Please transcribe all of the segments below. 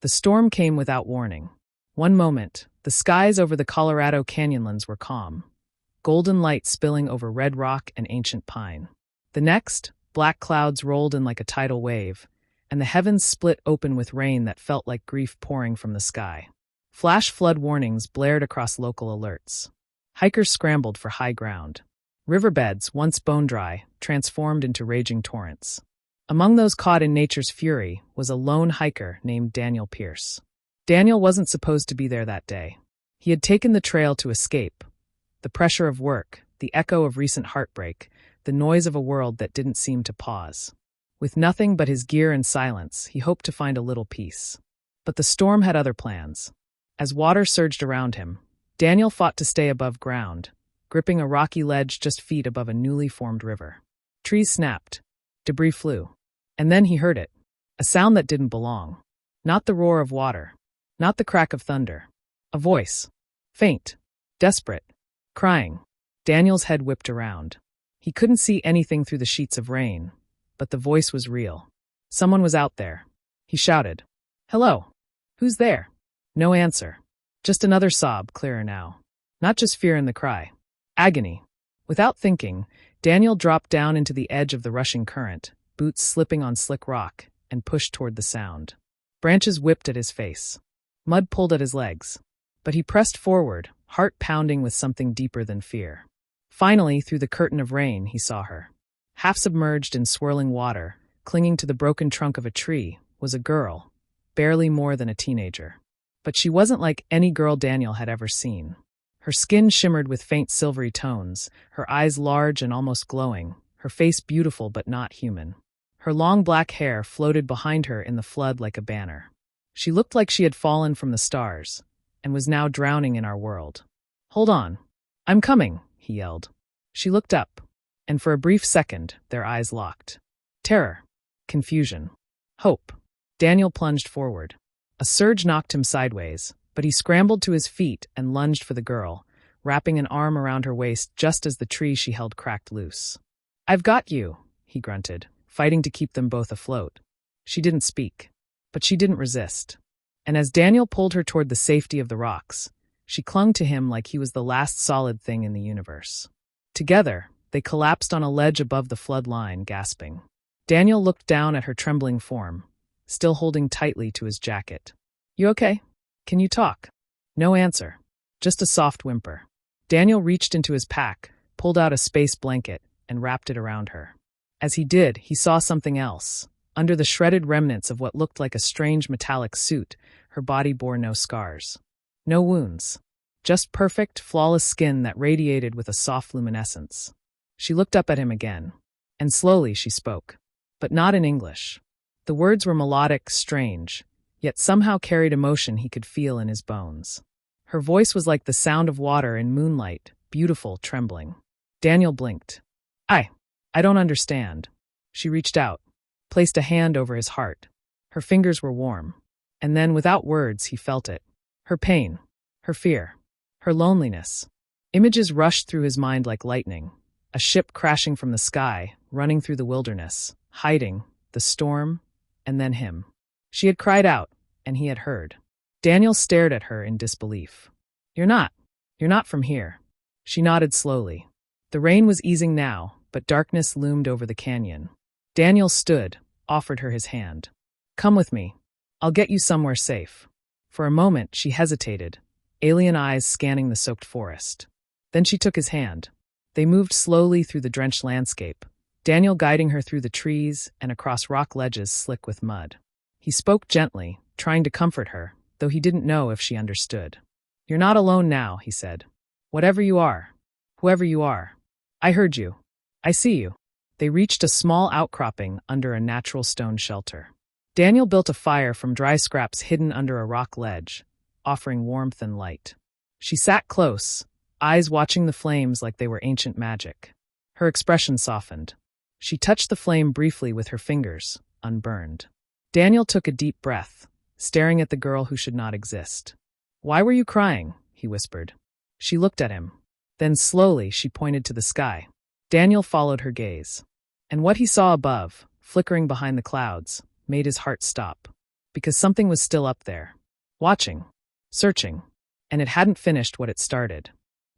The storm came without warning. One moment, the skies over the Colorado Canyonlands were calm, golden light spilling over red rock and ancient pine. The next, black clouds rolled in like a tidal wave, and the heavens split open with rain that felt like grief pouring from the sky. Flash flood warnings blared across local alerts. Hikers scrambled for high ground. Riverbeds, once bone-dry, transformed into raging torrents. Among those caught in nature's fury was a lone hiker named Daniel Pierce. Daniel wasn't supposed to be there that day. He had taken the trail to escape. The pressure of work, the echo of recent heartbreak, the noise of a world that didn't seem to pause. With nothing but his gear and silence, he hoped to find a little peace. But the storm had other plans. As water surged around him, Daniel fought to stay above ground, gripping a rocky ledge just feet above a newly formed river. Trees snapped. Debris flew. And then he heard it. A sound that didn't belong. Not the roar of water. Not the crack of thunder. A voice. Faint. Desperate. Crying. Daniel's head whipped around. He couldn't see anything through the sheets of rain, but the voice was real. Someone was out there. He shouted. Hello. Who's there? No answer. Just another sob, clearer now. Not just fear in the cry. Agony. Without thinking, Daniel dropped down into the edge of the rushing current, boots slipping on slick rock, and pushed toward the sound. Branches whipped at his face. Mud pulled at his legs. But he pressed forward, heart pounding with something deeper than fear. Finally, through the curtain of rain, he saw her. Half submerged in swirling water, clinging to the broken trunk of a tree, was a girl, barely more than a teenager. But she wasn't like any girl Daniel had ever seen. Her skin shimmered with faint silvery tones, her eyes large and almost glowing, her face beautiful but not human. Her long black hair floated behind her in the flood like a banner. She looked like she had fallen from the stars, and was now drowning in our world. Hold on. I'm coming, he yelled. She looked up, and for a brief second, their eyes locked. Terror. Confusion. Hope. Daniel plunged forward. A surge knocked him sideways, but he scrambled to his feet and lunged for the girl, wrapping an arm around her waist just as the tree she held cracked loose. I've got you, he grunted, fighting to keep them both afloat. She didn't speak, but she didn't resist. And as Daniel pulled her toward the safety of the rocks, she clung to him like he was the last solid thing in the universe. Together, they collapsed on a ledge above the flood line, gasping. Daniel looked down at her trembling form, still holding tightly to his jacket. You okay? Can you talk? No answer. Just a soft whimper. Daniel reached into his pack, pulled out a space blanket, and wrapped it around her. As he did, he saw something else. Under the shredded remnants of what looked like a strange metallic suit, her body bore no scars. No wounds. Just perfect, flawless skin that radiated with a soft luminescence. She looked up at him again, and slowly she spoke. But not in English. The words were melodic, strange, yet somehow carried emotion he could feel in his bones. Her voice was like the sound of water in moonlight, beautiful, trembling. Daniel blinked. I don't understand. She reached out, placed a hand over his heart. Her fingers were warm. And then, without words, he felt it. Her pain, her fear, her loneliness. Images rushed through his mind like lightning. A ship crashing from the sky, running through the wilderness, hiding, the storm, and then him. She had cried out, and he had heard. Daniel stared at her in disbelief. You're not from here. She nodded slowly. The rain was easing now, but darkness loomed over the canyon. Daniel stood, offered her his hand. Come with me. I'll get you somewhere safe. For a moment, she hesitated, alien eyes scanning the soaked forest. Then she took his hand. They moved slowly through the drenched landscape, Daniel guiding her through the trees and across rock ledges slick with mud. He spoke gently, trying to comfort her, though he didn't know if she understood. You're not alone now, he said. Whatever you are, whoever you are, I heard you. I see you. They reached a small outcropping under a natural stone shelter. Daniel built a fire from dry scraps hidden under a rock ledge, offering warmth and light. She sat close, eyes watching the flames like they were ancient magic. Her expression softened. She touched the flame briefly with her fingers, unburned. Daniel took a deep breath, staring at the girl who should not exist. Why were you crying? He whispered. She looked at him. Then slowly she pointed to the sky. Daniel followed her gaze. And what he saw above, flickering behind the clouds, made his heart stop. because something was still up there, watching, searching, and it hadn't finished what it started.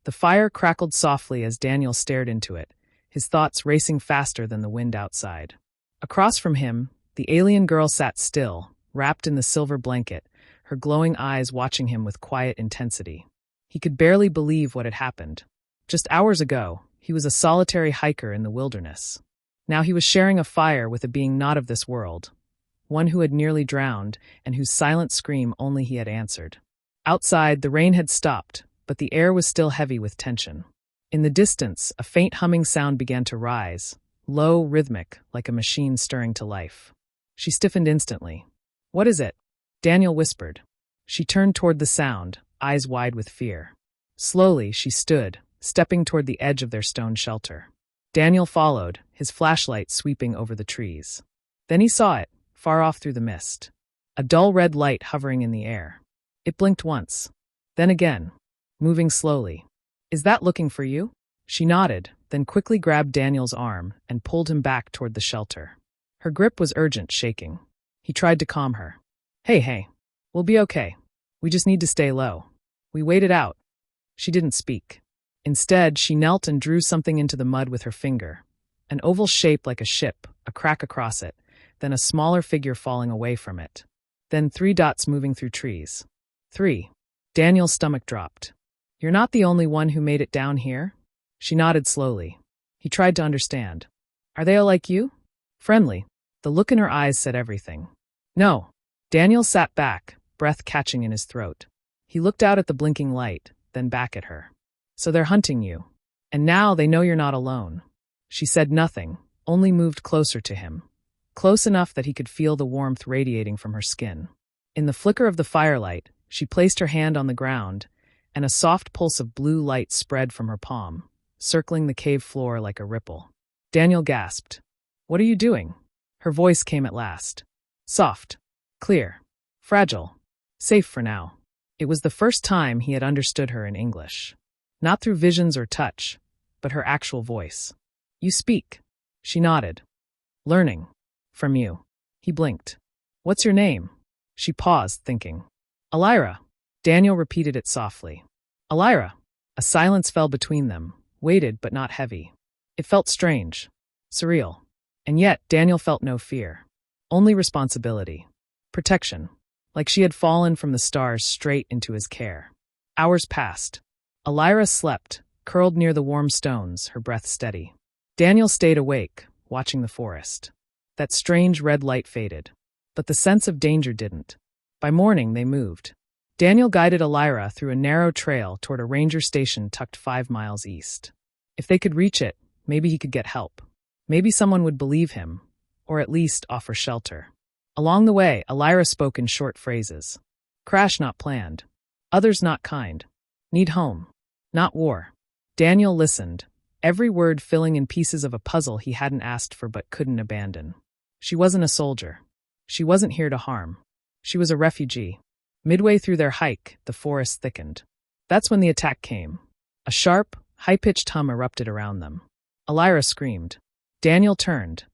The fire crackled softly as Daniel stared into it, his thoughts racing faster than the wind outside. Across from him, the alien girl sat still, wrapped in the silver blanket, her glowing eyes watching him with quiet intensity. He could barely believe what had happened. Just hours ago, he was a solitary hiker in the wilderness. Now he was sharing a fire with a being not of this world, one who had nearly drowned and whose silent scream only he had answered. Outside, the rain had stopped, but the air was still heavy with tension. In the distance, a faint humming sound began to rise, low, rhythmic, like a machine stirring to life. She stiffened instantly. "What is it?" Daniel whispered. She turned toward the sound, eyes wide with fear. Slowly, she stood, stepping toward the edge of their stone shelter. Daniel followed, his flashlight sweeping over the trees. Then he saw it, far off through the mist. A dull red light hovering in the air. It blinked once. Then again, moving slowly. "Is that looking for you?" She nodded, then quickly grabbed Daniel's arm and pulled him back toward the shelter. Her grip was urgent, shaking. He tried to calm her. Hey, we'll be okay. We just need to stay low. We wait it out." She didn't speak. Instead, she knelt and drew something into the mud with her finger. An oval shape like a ship, a crack across it, then a smaller figure falling away from it. Then 3 dots moving through trees. 3. Daniel's stomach dropped. "You're not the only one who made it down here?" She nodded slowly. He tried to understand. "Are they all like you?" "Friendly." The look in her eyes said everything. "No." Daniel sat back, breath catching in his throat. He looked out at the blinking light, then back at her. "So they're hunting you. And now they know you're not alone." She said nothing, only moved closer to him. Close enough that he could feel the warmth radiating from her skin. In the flicker of the firelight, she placed her hand on the ground, and a soft pulse of blue light spread from her palm, circling the cave floor like a ripple. Daniel gasped. "What are you doing?" Her voice came at last. Soft, clear, fragile, safe for now. It was the first time he had understood her in English. Not through visions or touch, but her actual voice. "You speak." She nodded. "Learning. From you." He blinked. "What's your name?" She paused, thinking. "Elira." Daniel repeated it softly. "Elira." A silence fell between them, weighted but not heavy. It felt strange, surreal. And yet, Daniel felt no fear. Only responsibility. Protection. Like she had fallen from the stars straight into his care. Hours passed. Elira slept, curled near the warm stones, her breath steady. Daniel stayed awake, watching the forest. That strange red light faded. But the sense of danger didn't. By morning, they moved. Daniel guided Elira through a narrow trail toward a ranger station tucked 5 miles east. If they could reach it, maybe he could get help. Maybe someone would believe him, or at least offer shelter. Along the way, Elira spoke in short phrases. Crash not planned. Others not kind. Need home. Not war. Daniel listened, every word filling in pieces of a puzzle he hadn't asked for but couldn't abandon. She wasn't a soldier. She wasn't here to harm. She was a refugee. Midway through their hike, the forest thickened. That's when the attack came. A sharp, high-pitched hum erupted around them. Elira screamed. Daniel turned,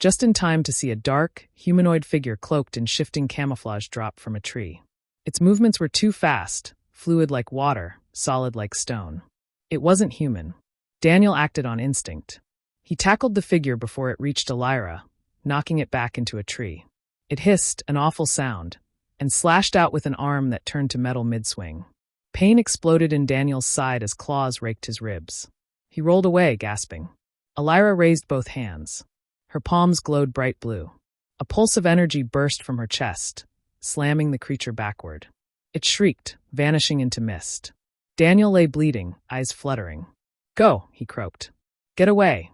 just in time to see a dark, humanoid figure cloaked in shifting camouflage drop from a tree. Its movements were too fast, fluid like water, solid like stone. It wasn't human. Daniel acted on instinct. He tackled the figure before it reached Elira, knocking it back into a tree. It hissed, an awful sound, and slashed out with an arm that turned to metal mid-swing. Pain exploded in Daniel's side as claws raked his ribs. He rolled away, gasping. Elira raised both hands. Her palms glowed bright blue. A pulse of energy burst from her chest, slamming the creature backward. It shrieked, vanishing into mist. Daniel lay bleeding, eyes fluttering. "Go," he croaked. "Get away."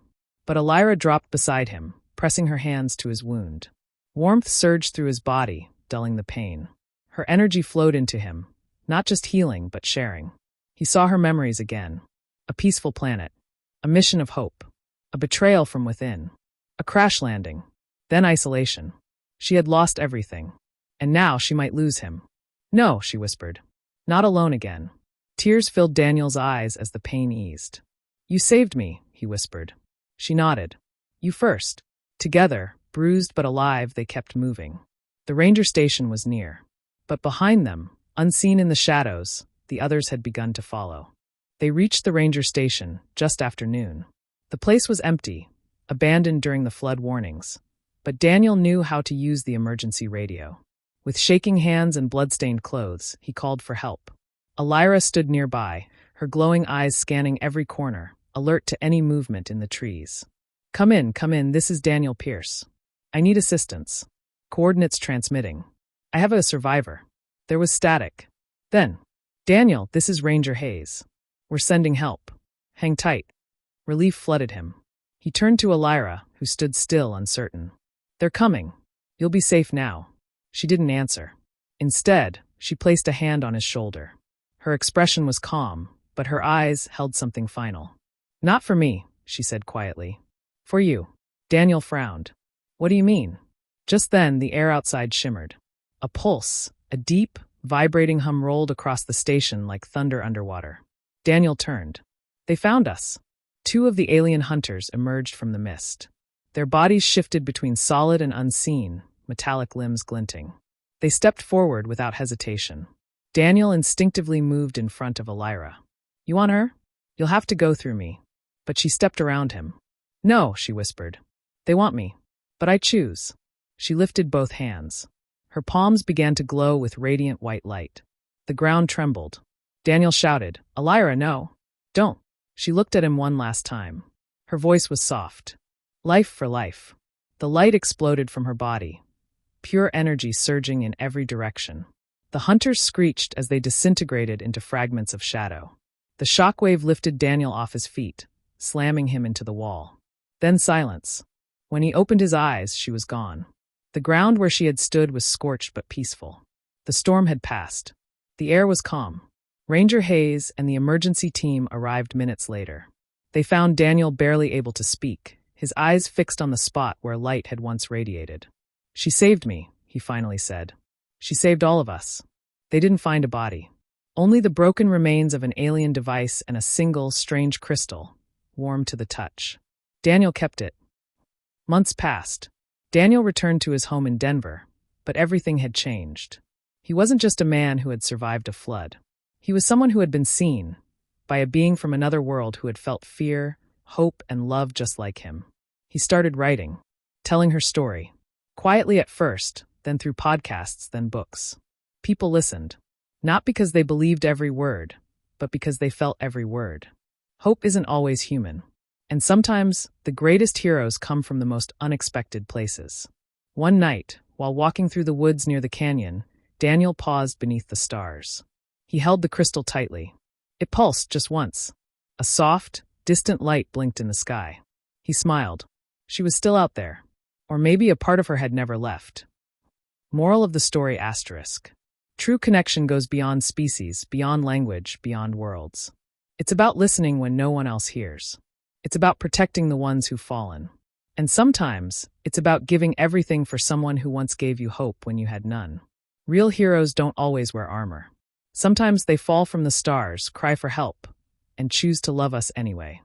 But Elira dropped beside him, pressing her hands to his wound. Warmth surged through his body, dulling the pain. Her energy flowed into him, not just healing, but sharing. He saw her memories again. A peaceful planet. A mission of hope. A betrayal from within. A crash landing. Then isolation. She had lost everything. And now she might lose him. "No," she whispered. "Not alone again." Tears filled Daniel's eyes as the pain eased. "You saved me," he whispered. She nodded. "You first." Together, bruised but alive, they kept moving. The ranger station was near. But behind them, unseen in the shadows, the others had begun to follow. They reached the ranger station just after noon. The place was empty, abandoned during the flood warnings. But Daniel knew how to use the emergency radio. With shaking hands and blood-stained clothes, he called for help. Elira stood nearby, her glowing eyes scanning every corner, alert to any movement in the trees. Come in, this is Daniel Pierce. I need assistance. Coordinates transmitting. I have a survivor. There was static. Then, Daniel, this is Ranger Hayes. We're sending help. Hang tight. Relief flooded him. He turned to Elira, who stood still, uncertain. They're coming. You'll be safe now. She didn't answer. Instead, she placed a hand on his shoulder. Her expression was calm, but her eyes held something final. Not for me, she said quietly. For you. Daniel frowned. What do you mean? Just then, the air outside shimmered. A pulse, a deep, vibrating hum rolled across the station like thunder underwater. Daniel turned. They found us. 2 of the alien hunters emerged from the mist. Their bodies shifted between solid and unseen, metallic limbs glinting. They stepped forward without hesitation. Daniel instinctively moved in front of Elira. You want her? You'll have to go through me. But she stepped around him. No, she whispered. They want me. But I choose. She lifted both hands. Her palms began to glow with radiant white light. The ground trembled. Daniel shouted, Elira, no. Don't. She looked at him one last time. Her voice was soft. Life for life. The light exploded from her body, pure energy surging in every direction. The hunters screeched as they disintegrated into fragments of shadow. The shockwave lifted Daniel off his feet, slamming him into the wall. Then silence. When he opened his eyes, she was gone. The ground where she had stood was scorched but peaceful. The storm had passed. The air was calm. Ranger Hayes and the emergency team arrived minutes later. They found Daniel barely able to speak, his eyes fixed on the spot where light had once radiated. She saved me, he finally said. She saved all of us. They didn't find a body. Only the broken remains of an alien device and a single, strange crystal, warm to the touch. Daniel kept it. Months passed. Daniel returned to his home in Denver, but everything had changed. He wasn't just a man who had survived a flood. He was someone who had been seen by a being from another world who had felt fear, hope, and love just like him. He started writing, telling her story. Quietly at first, then through podcasts, then books. People listened, not because they believed every word, but because they felt every word. Hope isn't always human, and sometimes the greatest heroes come from the most unexpected places. One night, while walking through the woods near the canyon, Daniel paused beneath the stars. He held the crystal tightly. It pulsed just once. A soft, distant light blinked in the sky. He smiled. She was still out there. Or maybe a part of her had never left. Moral of the story asterisk. True connection goes beyond species, beyond language, beyond worlds. It's about listening when no one else hears. It's about protecting the ones who've fallen. And sometimes, it's about giving everything for someone who once gave you hope when you had none. Real heroes don't always wear armor. Sometimes they fall from the stars, cry for help, and choose to love us anyway.